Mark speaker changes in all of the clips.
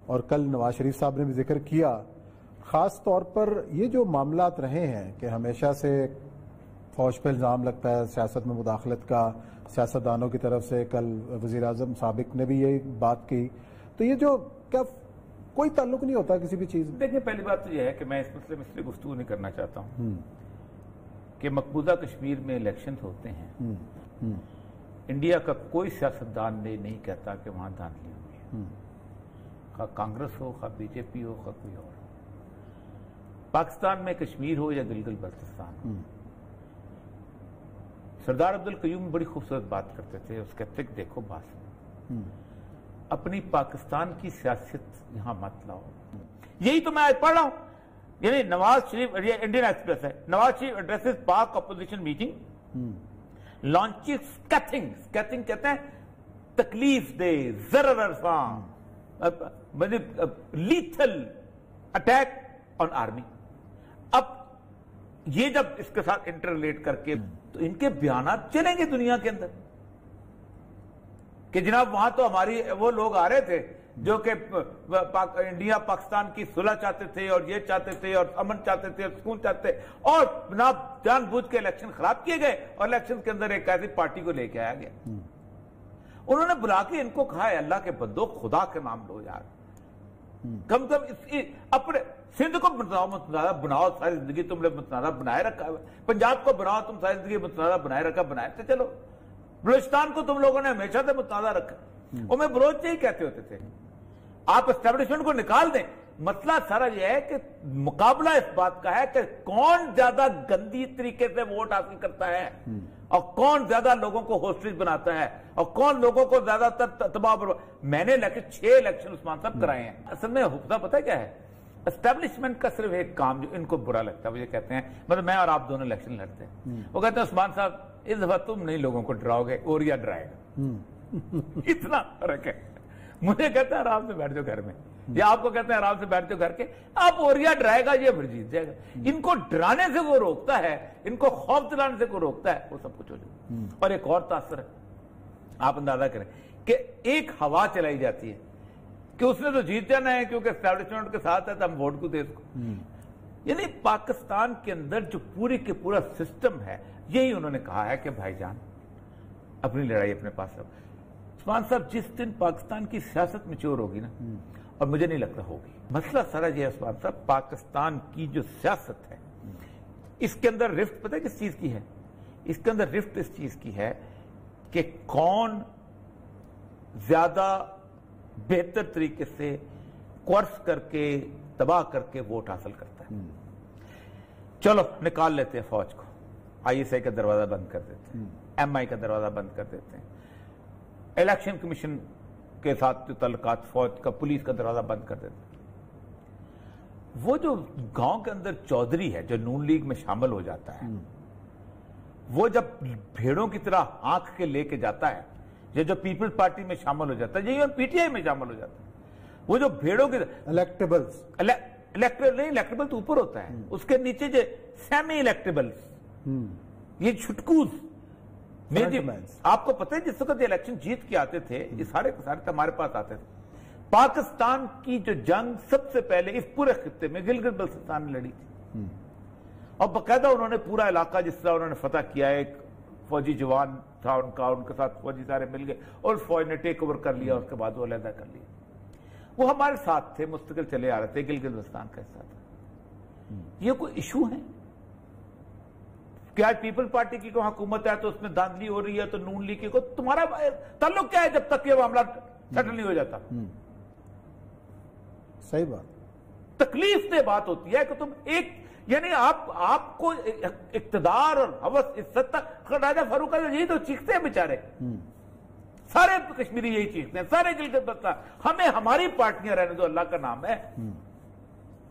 Speaker 1: اور کل نواز شریف صاحب نے بھی ذکر کیا، خاص طور پر یہ جو معاملات رہے ہیں کہ ہمیشہ سے فوج پہ الزام لگتا ہے سیاست میں مداخلت کا سیاستدانوں کی طرف سے، کل وزیر اعظم سابق نے بھی یہ بات کی، تو یہ جو کیا کوئی تعلق نہیں ہوتا کسی بھی چیز؟
Speaker 2: دیکھیں، پہلی بات تو یہ ہے کہ میں اس مسئلے میں اس لیے گفتگو نہیں کرنا چاہتا ہوں کہ مقبوضہ کشمیر میں الیکشن ہوتے ہیں، انڈیا کا کوئی سیاستدان نہیں کہتا کہ وہاں دھاندلی ہوئی ہے، خواہ کانگریس ہو، خواہ بی جے پی ہو، خواہ کوئی اور ہو، پاکستان میں کشمیر ہو یا گلگت بلتستان ہو۔ سردار عبدالقیوم بڑی خوبصورت بات کرتے تھے، اس کہتے کہ دیکھو بات اپنی پاکستان کی سیاست یہاں مت لاؤ۔ یہی تو میں آج پڑھ رہا ہوں، یعنی نواز شریف، یہ انڈین ایکسپریس ہے، نواز شریف ایڈریسز پاک اپوزیشن میٹنگ لانچز سکیتھنگ کہتے ہیں تکلیف دہ، ضرر رساں، لیتھل اٹیک آن آرمی۔ اب یہ جب اس کے ساتھ انٹر ریلیٹ کر کے تو ان کے بیانات چلیں گے دنیا کے اندر کہ جناب وہاں تو ہماری وہ لوگ آ رہے تھے جو کہ انڈیا پاکستان کی صلح چاہتے تھے اور یہ چاہتے تھے اور امن چاہتے تھے اور سکون چاہتے تھے، اور جناب جان بوجھ کے الیکشن خراب کیے گئے اور الیکشن کے اندر ایک ایسی پارٹی کو لے کے آیا گیا۔ انہوں نے بلا کے ان کو کہا ہے اللہ کے بندو خدا کے نام لو یار، کم اپنے سندھ کو متنازع بناؤ، ساری زندگی تم نے متنازع بنائے رکھا ہے، پنجاب کو بناؤ تم ساری زندگی متنازع بنائے رکھا، بنائے تھے، چلو بلوچستان کو تم لوگوں نے ہمیشہ سے متنازع رکھا، وہ میں بلوچ ہی کہتے ہوتے تھے، آپ اسٹیبلشمنٹ کو نکال دیں۔ مسئلہ سارا یہ ہے کہ مقابلہ اس بات کا ہے کہ کون زیادہ گندی طریقے سے ووٹ حاصل کرتا ہے اور کون زیادہ لوگوں کو ہوسٹیج بناتا ہے اور کون لوگوں کو زیادہ تر تباہ برباد۔ میں نے 6 الیکشن عثمان صاحب کرائے ہیں۔ اصل میں حکمہ پتہ کیا ہے، اسٹیبلشمنٹ کا صرف ایک کام جو ان کو برا لگتا ہے، وہ یہ کہتے ہیں، مطلب میں اور آپ دونوں الیکشن لڑتے ہیں، وہ کہتے ہیں عثمان صاحب اس دفعہ تم نہیں لوگوں کو ڈراؤ گے، اوریا ڈرائے گا۔ اتنا فرق ہے۔ مجھے کہتے ہیں آرام سے بیٹھ جاؤ گھر میں، یا آپ کو کہتے ہیں آرام سے بیٹھ جاؤ گھر کے، آپ اوریا ڈرائے گا یہ پھر جیت جائے گا۔ ان کو ڈرانے سے وہ روکتا ہے، ان کو خوف دلانے سے کوئی روکتا ہے، وہ سب کچھ ہو جائے۔ اور ایک اور تاثر ہے، آپ اندازہ کریں کہ ایک ہوا چلائی جاتی ہے کہ اس نے تو جیت جانا ہے کیونکہ اسٹیبلشمنٹ کے ساتھ ہے تو ہم ووٹ کو دے اس کو۔ یعنی پاکستان کے اندر جو پوری کے پورا سسٹم ہے، یہی انہوں نے کہا ہے کہ بھائی جان اپنی لڑائی اپنے پاس رکھو۔ عثمان صاحب جس دن پاکستان کی سیاست میچور ہوگی نا، اور مجھے نہیں لگتا ہوگی، مسئلہ سارا یہ ہے عثمان صاحب، پاکستان کی جو سیاست ہے اس کے اندر رفت پتہ ہے کس چیز کی ہے؟ اس کے اندر رفت اس چیز کی ہے کہ کون زیادہ بہتر طریقے سے کورس کر کے تباہ کر کے ووٹ حاصل کرتا ہے۔ چلو نکال لیتے ہیں فوج کو، آئی ایس آئی کا دروازہ بند کر دیتے ہیں، ایم آئی کا دروازہ بند کر دیتے ہیں، الیکشن کمیشن کے ساتھ جو تعلقات فوج کا پولیس کا دروازہ بند کر دیتے ہیں۔ وہ جو گاؤں کے اندر چودھری ہے جو نون لیگ میں شامل ہو جاتا ہے، وہ جب بھیڑوں کی طرح آنکھ کے لے کے جاتا ہے، یہ جو پیپلز پارٹی میں شامل ہو جاتا ہے، یہ پی ٹی آئی میں شامل ہو جاتا ہے، وہ جو بھیڑوں کی
Speaker 1: الیکٹیبلز
Speaker 2: نہیں، الیکٹیبل تو اوپر ہوتا ہے، اس کے نیچے جو سیمی الیکٹیبلز، یہ چھٹکوز، آپ کو پتہ ہے جس وقت یہ الیکشن جیت کے آتے تھے یہ سارے ہمارے پاس آتے تھے۔ پاکستان کی جو جنگ سب سے پہلے اس پورے خطے میں گلگت بلتستان نے لڑی تھی، اور باقاعدہ انہوں نے پورا علاقہ جس طرح انہوں نے فتح کیا، ایک فوجی جوان تھا ان کا، ان کے ساتھ فوجی سارے مل گئے اور فوج نے ٹیک اوور کر لیا، اس کے بعد وہ علیحدہ کر لیا۔ وہ ہمارے ساتھ تھے، مستقل چلے آ رہے تھے، گلگت بلتستان کا حصہ تھا۔ یہ کوئی ایشو ہے کہ آج پیپل پارٹی کی کوئی حکومت ہے تو اس میں دھاندلی ہو رہی ہے تو نون لیگ کی کوئی تمہارا تعلق کیا ہے جب تک یہ معاملہ سیٹل نہیں ہو جاتا؟
Speaker 1: صحیح بات،
Speaker 2: تکلیف دہ بات ہوتی ہے کہ تم ایک، یعنی آپ کو اقتدار اور حوث عزت تک، راجہ فاروق یہی تو چیختے ہیں بیچارے، سارے کشمیری یہی چیختے ہیں، سارے گلگت بلتستان، ہمیں ہماری پارٹیاں رہنے دو، اللہ کا نام ہے۔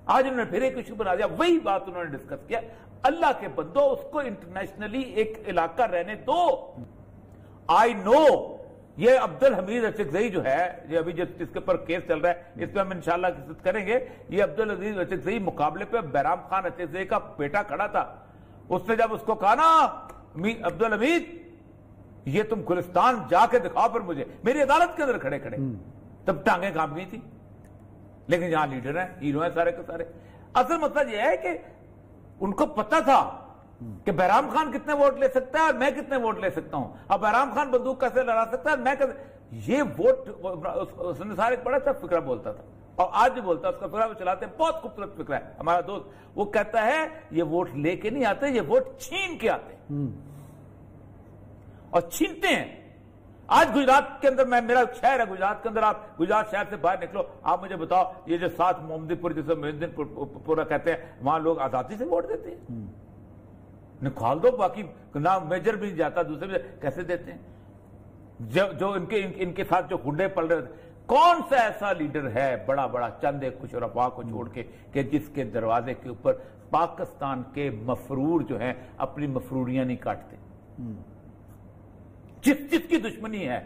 Speaker 2: آج انہوں نے پھر ایک ایشو بنا دیا، وہی بات انہوں نے ڈسکس کیا، اللہ کے بندو اس کو انٹرنیشنلی ایک علاقہ رہنے دو۔ آئی نو یہ عبدالحمید اچکزئی جو ہے، یہ ابھی جس کے پر کیس چل رہا ہے، اس پہ ہم انشاءاللہ قصت کریں گے، یہ عبدالعزیز اچکزئی مقابلے پہ بیرام خان اچکزئی کا بیٹا کھڑا تھا، اس نے جب اس کو کہا نا عبدالحمید یہ تم گلستان جا کے دکھاؤ پر مجھے، میری عدالت کے اندر کھڑے کھڑے، تب ٹانگیں کانپ گئی تھی۔ لیکن یہاں لیڈر ہیں، ہیرو ہیں سارے کے سارے. اصل مطلب یہ ہے کہ ان کو پتا تھا کہ بہرام خان کتنے ووٹ لے سکتا ہے اور میں کتنے ووٹ لے سکتا ہوں. اب بہرام خان بندوق کیسے لڑا سکتا ہے اور میں کیسے، یہ ووٹ سارے ایک بڑا اچھا فکرہ بولتا تھا اور آج بھی بولتا ہے. اس کا فکرہ وہ چلاتے ہیں، بہت خوبصورت فکرہ ہے ہمارا دوست. وہ کہتا ہے یہ ووٹ لے کے نہیں آتے، یہ ووٹ چھین کے آتے ہیں اور چھینتے ہیں. آج گجرات کے اندر، میرا شہر ہے گجرات کے اندر، آپ گجرات شہر سے باہر نکلو، آپ مجھے بتاؤ یہ جو ساتھ محمدی پور جسے محدین پورا کہتے ہیں، وہاں لوگ آزادی سے ووٹ دیتے ہیں. نکال دو، باقی نہ میجر بھی جاتا، دوسرے بھی کیسے دیتے ہیں؟ جو ان کے ساتھ جو گنڈے پل رہے تھے، کون سا ایسا لیڈر ہے بڑا بڑا چند ایک خوش رفا کو چھوڑ کے کہ جس کے دروازے کے اوپر پاکستان کے مفرور جو ہیں اپنی مفروریاں نہیں کاٹتے؟ جس کی دشمنی ہے،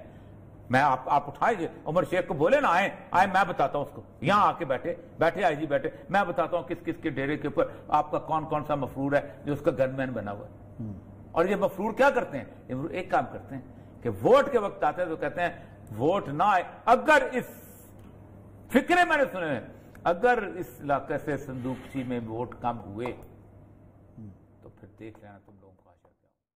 Speaker 2: میں آپ اٹھائیں، عمر شیخ کو بولے نا آئیں میں بتاتا ہوں اس کو، یہاں آ کے بیٹھے آئی جی بیٹھے، میں بتاتا ہوں کس کس کے ڈیرے کے اوپر آپ کا کون سا مفرور ہے جو اس کا گن مین بنا ہوا ہے. اور یہ مفرور کیا کرتے ہیں؟ یہ ایک کام کرتے ہیں کہ ووٹ کے وقت آتے ہیں تو کہتے ہیں ووٹ نہ آئے. اگر اس فکرے میں نے سنے ہیں، اگر اس علاقے سے صندوقچی میں ووٹ کم ہوئے تو پھر دیکھ لینا تم